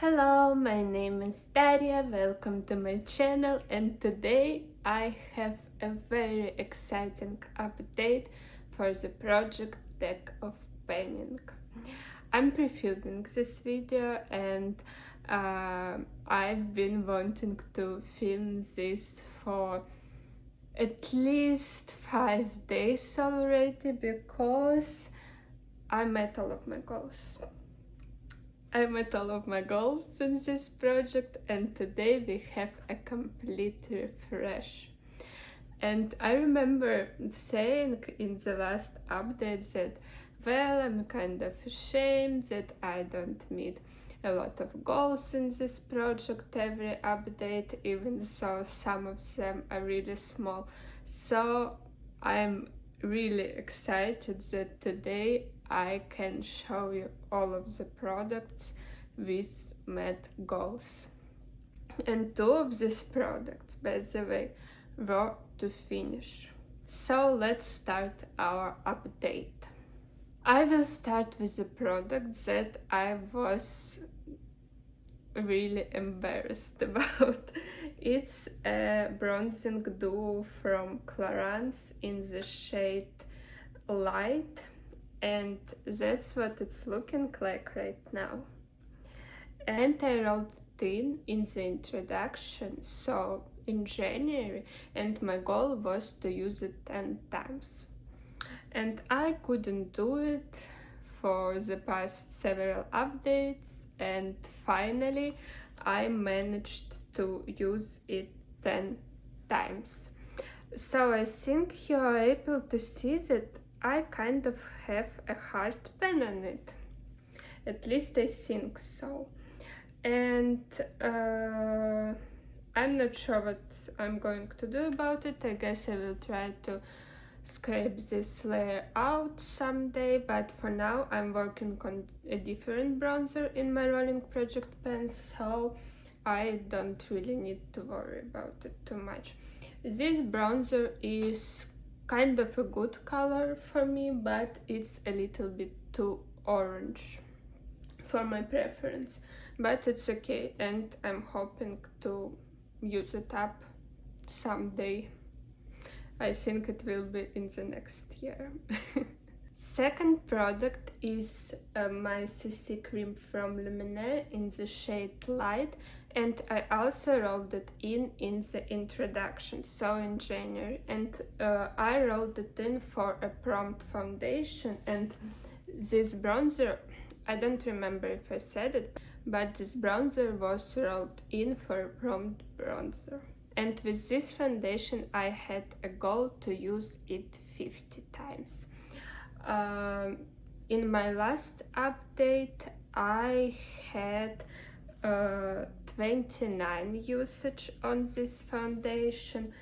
Hello, my name is Daria, welcome to my channel, and today I have a very exciting update for the project Deck of Painting. I'm pre-filming this video and I've been wanting to film this for at least 5 days already because I met all of my goals. I met all of my goals in this project, and today we have a complete refresh. And I remember saying in the last update that, well, I'm kind of ashamed that I don't meet a lot of goals in this project every update, even though some of them are really small. So I'm really excited that today I can show you all of the products with met goals. And two of these products, by the way, were to finish. So let's start our update. I will start with a product that I was really embarrassed about. It's a bronzing duo from Clarins in the shade Light, and that's what it's looking like right now. And I wrote it in the introduction, so in January, and my goal was to use it 10 times. And I couldn't do it for the past several updates, and finally I managed to use it 10 times. So I think you are able to see that I kind of have a heart pen on it. At least I think so. And I'm not sure what I'm going to do about it. I guess I will try to scrape this layer out someday, but for now I'm working on a different bronzer in my rolling project pen, so I don't really need to worry about it too much. This bronzer is kind of a good color for me, but it's a little bit too orange for my preference, but it's okay, and I'm hoping to use it up someday. I think it will be in the next year. Second product is my CC cream from Lumene in the shade Light, and I also rolled it in the introduction, so in January, and I rolled it in for a prompt foundation. And this bronzer, I don't remember if I said it, but this bronzer was rolled in for a prompt bronzer. And with this foundation I had a goal to use it 50 times. In my last update I had 29 usage on this foundation,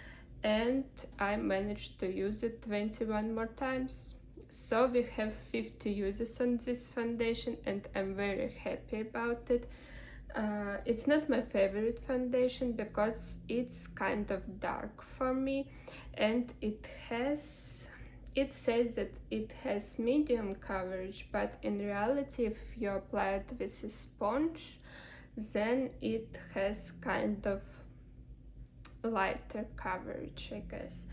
and I managed to use it 21 more times. So we have 50 uses on this foundation, and I'm very happy about it. It's not my favorite foundation because it's kind of dark for me, and it says that it has medium coverage, but in reality if you apply it with a sponge, then it has kind of lighter coverage, I guess.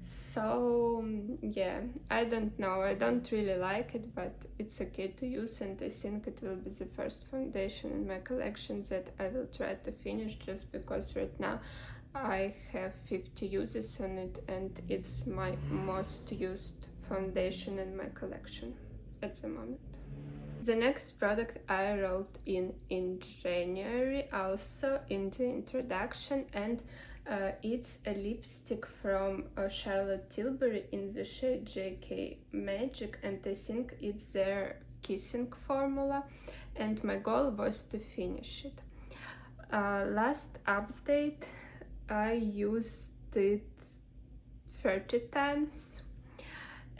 So yeah, I don't know, I don't really like it, but it's okay to use, and I think it will be the first foundation in my collection that I will try to finish, just because right now I have 50 uses on it, and it's my most used foundation in my collection at the moment. The next product I rolled in January, also in the introduction, and it's a lipstick from Charlotte Tilbury in the shade JK Magic, and I think it's their kissing formula, and my goal was to finish it. Last update I used it 30 times,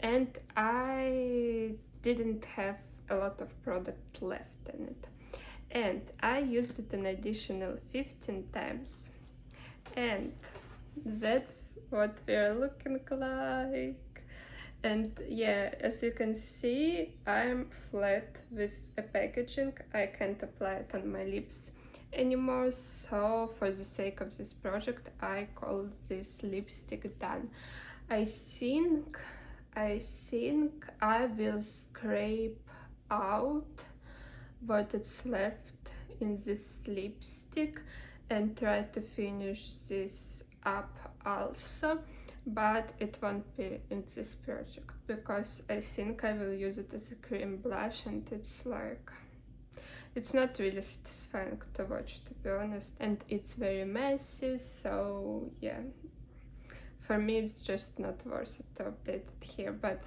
and I didn't have a lot of product left in it, and I used it an additional 15 times, and that's what we're looking like. And yeah, as you can see, I'm flat with a packaging. I can't apply it on my lips anymore, so for the sake of this project I call this lipstick done. I think I will scrape out what is left in this lipstick and try to finish this up also, but it won't be in this project because I think I will use it as a cream blush, and it's not really satisfying to watch, to be honest, and it's very messy, so yeah, for me it's just not worth it to update it here. But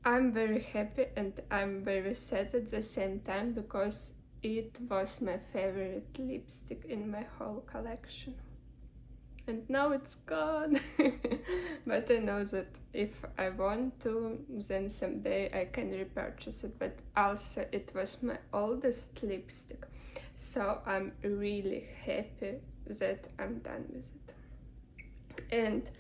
I'm very happy and I'm very sad at the same time because it was my favorite lipstick in my whole collection. And now it's gone. But I know that if I want to, then someday I can repurchase it. But also it was my oldest lipstick, so I'm really happy that I'm done with it. And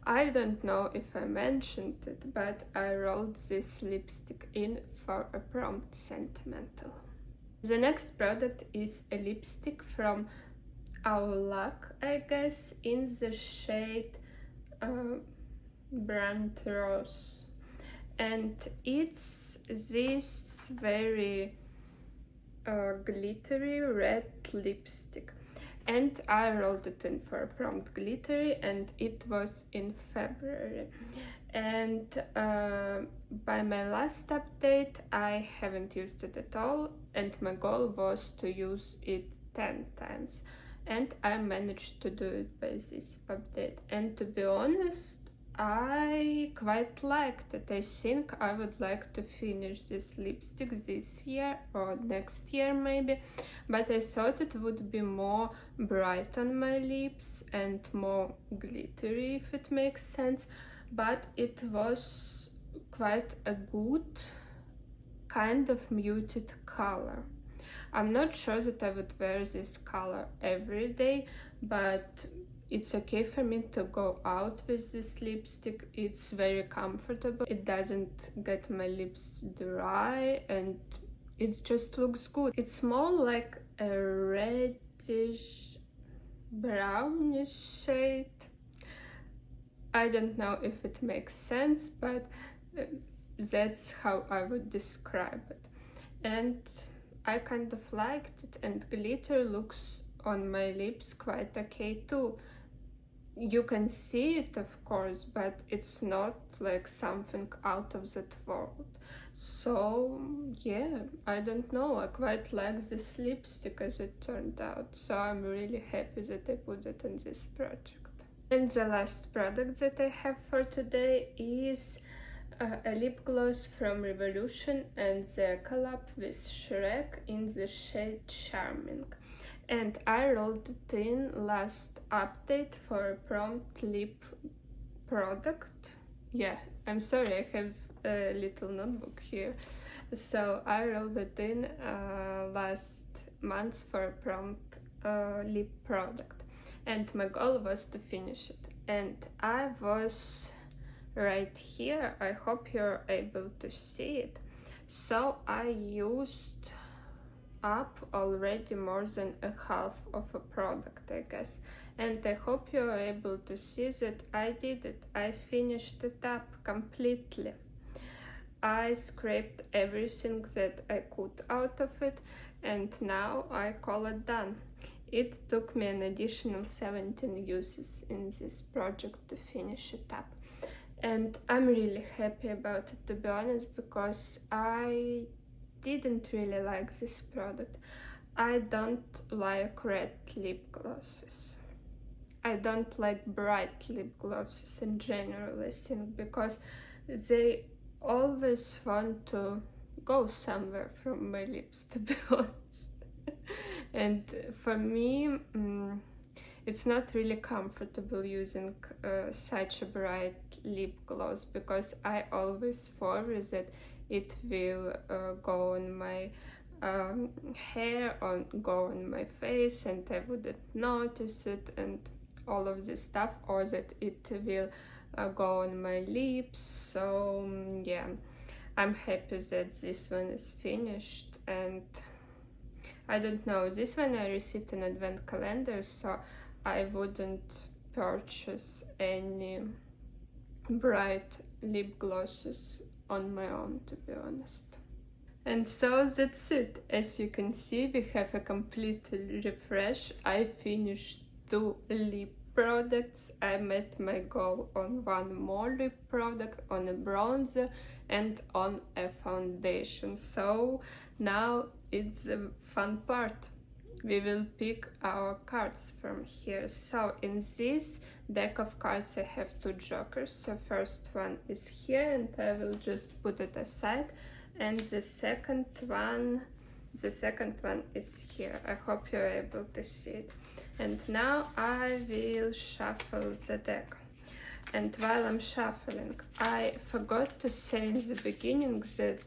I don't know if I mentioned it, but I rolled this lipstick in for a prompt sentimental. The next product is a lipstick from Oulac, I guess, in the shade Brunt Rose, and it's this very glittery red lipstick, and I rolled it in for a prompt glittery, and it was in February. And by my last update I haven't used it at all, and my goal was to use it 10 times, and I managed to do it by this update. And to be honest, I quite liked it. I think I would like to finish this lipstick this year or next year maybe, but I thought it would be more bright on my lips and more glittery, if it makes sense. But it was quite a good kind of muted color. I'm not sure that I would wear this color every day, but it's okay for me to go out with this lipstick. It's very comfortable, it doesn't get my lips dry, and it just looks good. It's more like a reddish brownish shade. I don't know if it makes sense, but that's how I would describe it. And I kind of liked it, and glitter looks on my lips quite okay too. You can see it, of course, but it's not like something out of that world. So yeah, I don't know, I quite like this lipstick as it turned out, so I'm really happy that I put it in this project. And the last product that I have for today is a lip gloss from Revolution, and the collab with Shrek in the shade Charming. And I rolled it in last update for a prompt lip product. Yeah, I'm sorry, I have a little notebook here. So I rolled it in last month for a prompt lip product, and my goal was to finish it. And I was right here, I hope you're able to see it. So I used up already more than a half of a product, I guess, and I hope you're able to see that I did it. I finished it up completely. I scraped everything that I could out of it, and now I call it done. It took me an additional 17 uses in this project to finish it up, and I'm really happy about it, to be honest, because I didn't really like this product. I don't like red lip glosses. I don't like bright lip glosses in general, I think, because they always want to go somewhere from my lips, to be honest. And for me, it's not really comfortable using such a bright lip gloss, because I always worry that it will go on my hair or go on my face and I wouldn't notice it and all of this stuff, or that it will go on my lips. So yeah, I'm happy that this one is finished. And I don't know, this one I received an advent calendar, so I wouldn't purchase any bright lip glosses on my own, to be honest. And so that's it. As you can see, we have a complete refresh. I finished 2 lip products. I met my goal on 1 more lip product, on a bronzer and on a foundation. So now it's the fun part. We will pick our cards from here. So in this deck of cards I have 2 jokers. So first one is here and I will just put it aside. And the second one is here. I hope you're able to see it. And now I will shuffle the deck. And while I'm shuffling, I forgot to say in the beginning that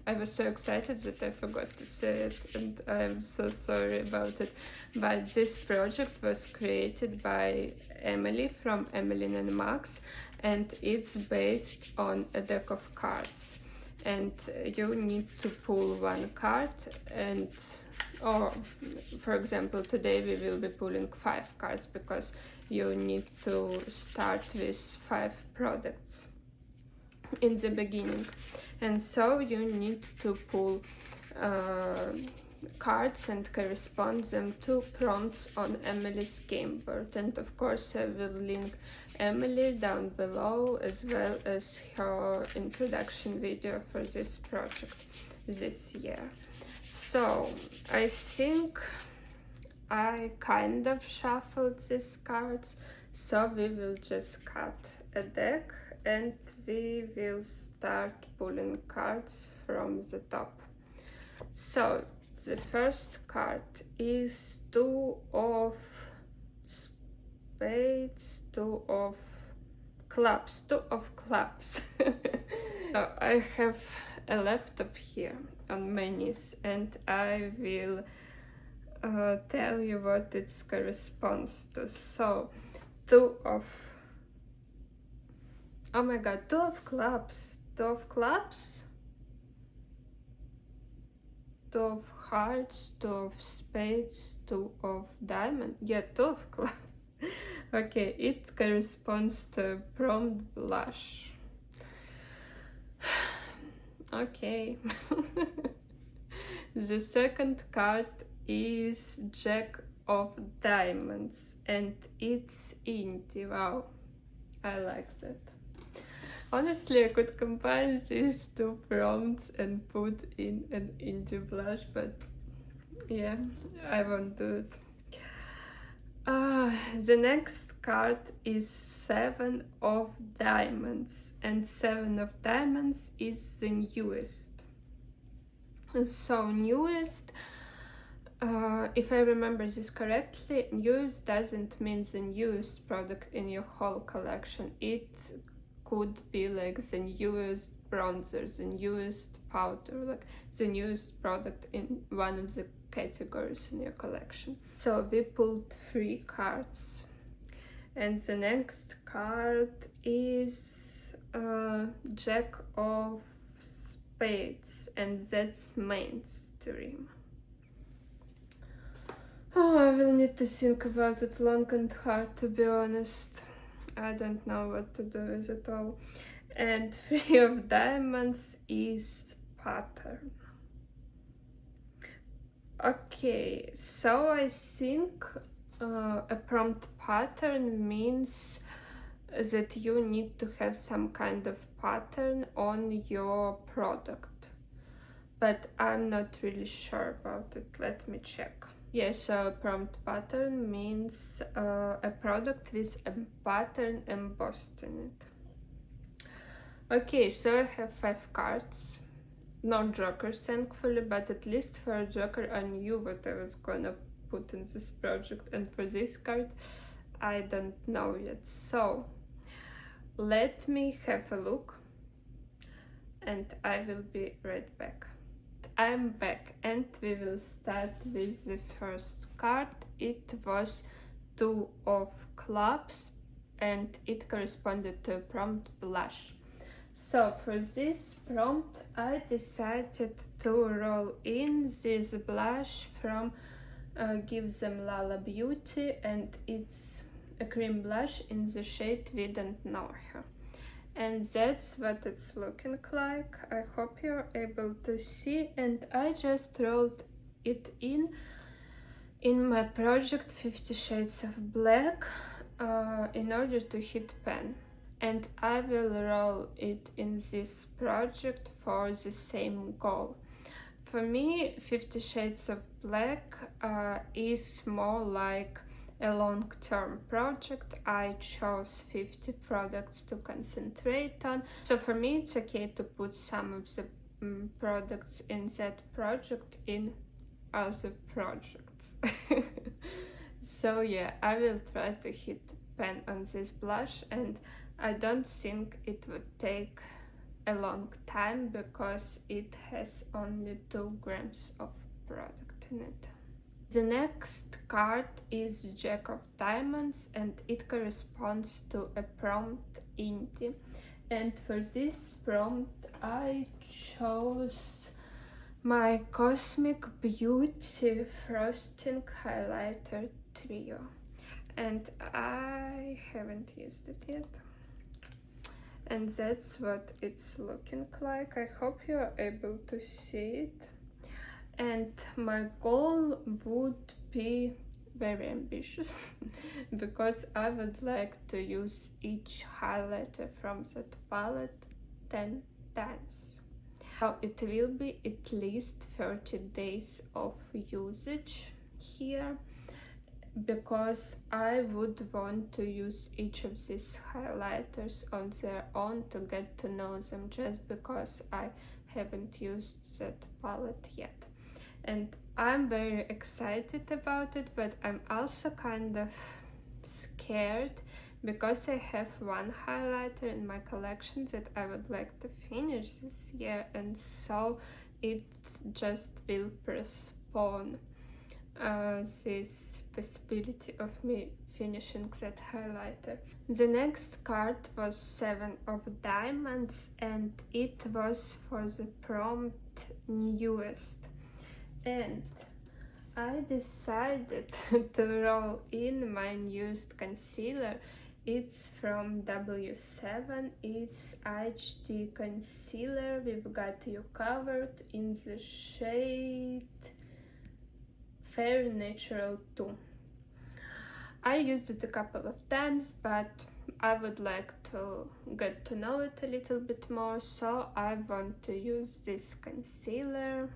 I was so excited that I forgot to say it, and I'm so sorry about it. But this project was created by Emily from Emmeline and Max, and it's based on a deck of cards. And you need to pull 1 card, and or for example today we will be pulling 5 cards because you need to start with 5 products in the beginning. And so you need to pull cards and correspond them to prompts on Emily's game board. And of course I will link Emily down below, as well as her introduction video for this project this year. So I think I kind of shuffled these cards, so we will just cut a deck and we will start pulling cards from the top. So the first card is 2 of spades, 2 of clubs, 2 of clubs. So I have a laptop here on my knees and I will tell you what it corresponds to. So 2 of, oh my god, 2 of clubs, 2 of clubs, 2 of hearts, 2 of spades, 2 of diamonds. Yeah, 2 of clubs. Okay, it corresponds to prompt blush. Okay. The second card is Jack of Diamonds and it's indie. Wow, I like that. Honestly, I could combine these 2 prompts and put in an indie blush, but yeah, I won't do it. The next card is 7 of Diamonds, and 7 of Diamonds is the newest. So newest, if I remember this correctly, newest doesn't mean the newest product in your whole collection. It could be like the newest bronzer, the newest powder, like the newest product in one of the categories in your collection. So we pulled 3 cards, and the next card is Jack of Spades, and that's mainstream. Oh, I will need to think about it long and hard, to be honest. I don't know what to do with it all. And 3 of Diamonds is pattern. Okay, so I think a prompt pattern means that you need to have some kind of pattern on your product, but I'm not really sure about it. Let me check. Yes, a prompt pattern means a product with a pattern embossed in it. Okay, so I have 5 cards. No jokers, thankfully, but at least for a joker I knew what I was gonna put in this project, and for this card I don't know yet. So let me have a look and I will be right back. I'm back and we will start with the first card. It was 2 of clubs and it corresponded to a prompt blush. So for this prompt I decided to roll in this blush from Them Lala Beauty, and it's a cream blush in the shade We Don't Know Her. And that's what it's looking like. I hope you're able to see, and I just rolled it in my project 50 Shades of Black in order to hit pan. And I will roll it in this project for the same goal. For me, 50 Shades of Black is more like a long-term project. I chose 50 products to concentrate on. So for me, it's okay to put some of the products in that project in other projects. So yeah, I will try to hit pan on this blush, and I don't think it would take a long time because it has only 2 grams of product in it. The next card is Jack of Diamonds, and it corresponds to a prompt indie. And for this prompt I chose my Cosmic Beauty Frosting Highlighter Trio, and I haven't used it yet. And that's what it's looking like. I hope you are able to see it. And my goal would be very ambitious because I would like to use each highlighter from that palette 10 times. So it will be at least 30 days of usage here, because I would want to use each of these highlighters on their own to get to know them, just because I haven't used that palette yet. And I'm very excited about it, but I'm also kind of scared because I have one highlighter in my collection that I would like to finish this year, and so it just will postpone this possibility of me finishing that highlighter. The next card was 7 of Diamonds, and it was for the prompt Newest. And I decided to roll in my newest concealer. It's from W7, it's HD concealer. We've got you covered in the shade Fair Natural 2. I used it a couple of times, but I would like to get to know it a little bit more, so I want to use this concealer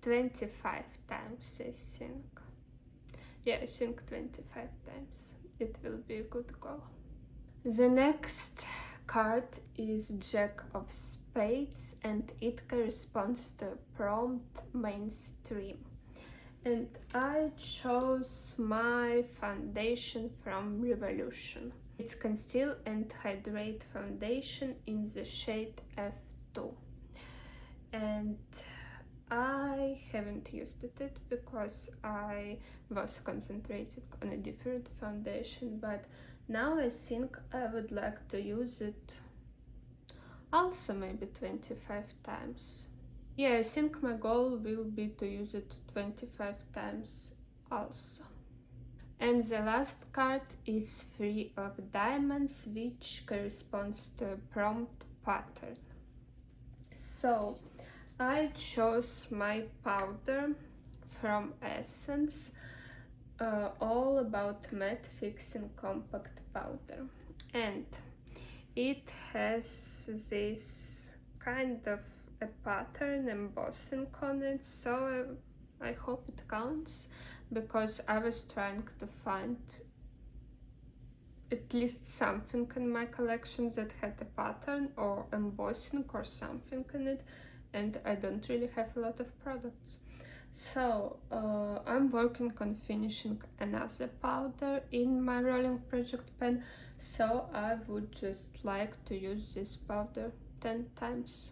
25 times, I think. Yeah, I think 25 times. It will be a good goal. The next card is Jack of Spades, and it corresponds to prompt Mainstream. And I chose my foundation from Revolution. It's Conceal and Hydrate foundation in the shade F2. And I haven't used it because I was concentrated on a different foundation, but now I think I would like to use it also maybe 25 times. Yeah, I think my goal will be to use it 25 times also. And the last card is 3 of Diamonds, which corresponds to a prompt pattern. So I chose my powder from Essence, All About Matte Fixing Compact Powder, and it has this kind of a pattern embossing on it, so I hope it counts, because I was trying to find at least something in my collection that had a pattern or embossing or something in it, and I don't really have a lot of products. So I'm working on finishing another powder in my rolling project pen, so I would just like to use this powder 10 times.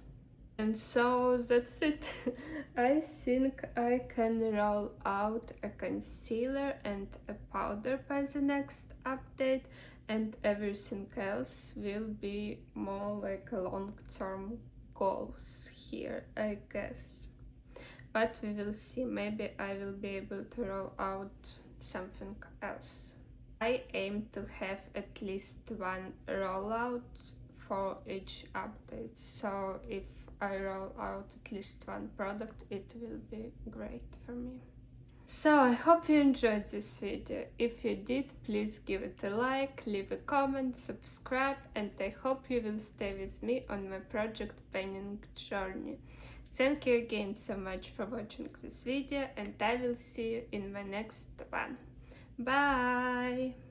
And so that's it. I think I can roll out a concealer and a powder by the next update, and everything else will be more like a long-term goals here, I guess. But we will see, maybe I will be able to roll out something else. I aim to have at least one rollout for each update, so if I roll out at least one product, it will be great for me. So I hope you enjoyed this video. If you did, please give it a like, leave a comment, subscribe, and I hope you will stay with me on my project painting journey. Thank you again so much for watching this video, and I will see you in my next one. Bye!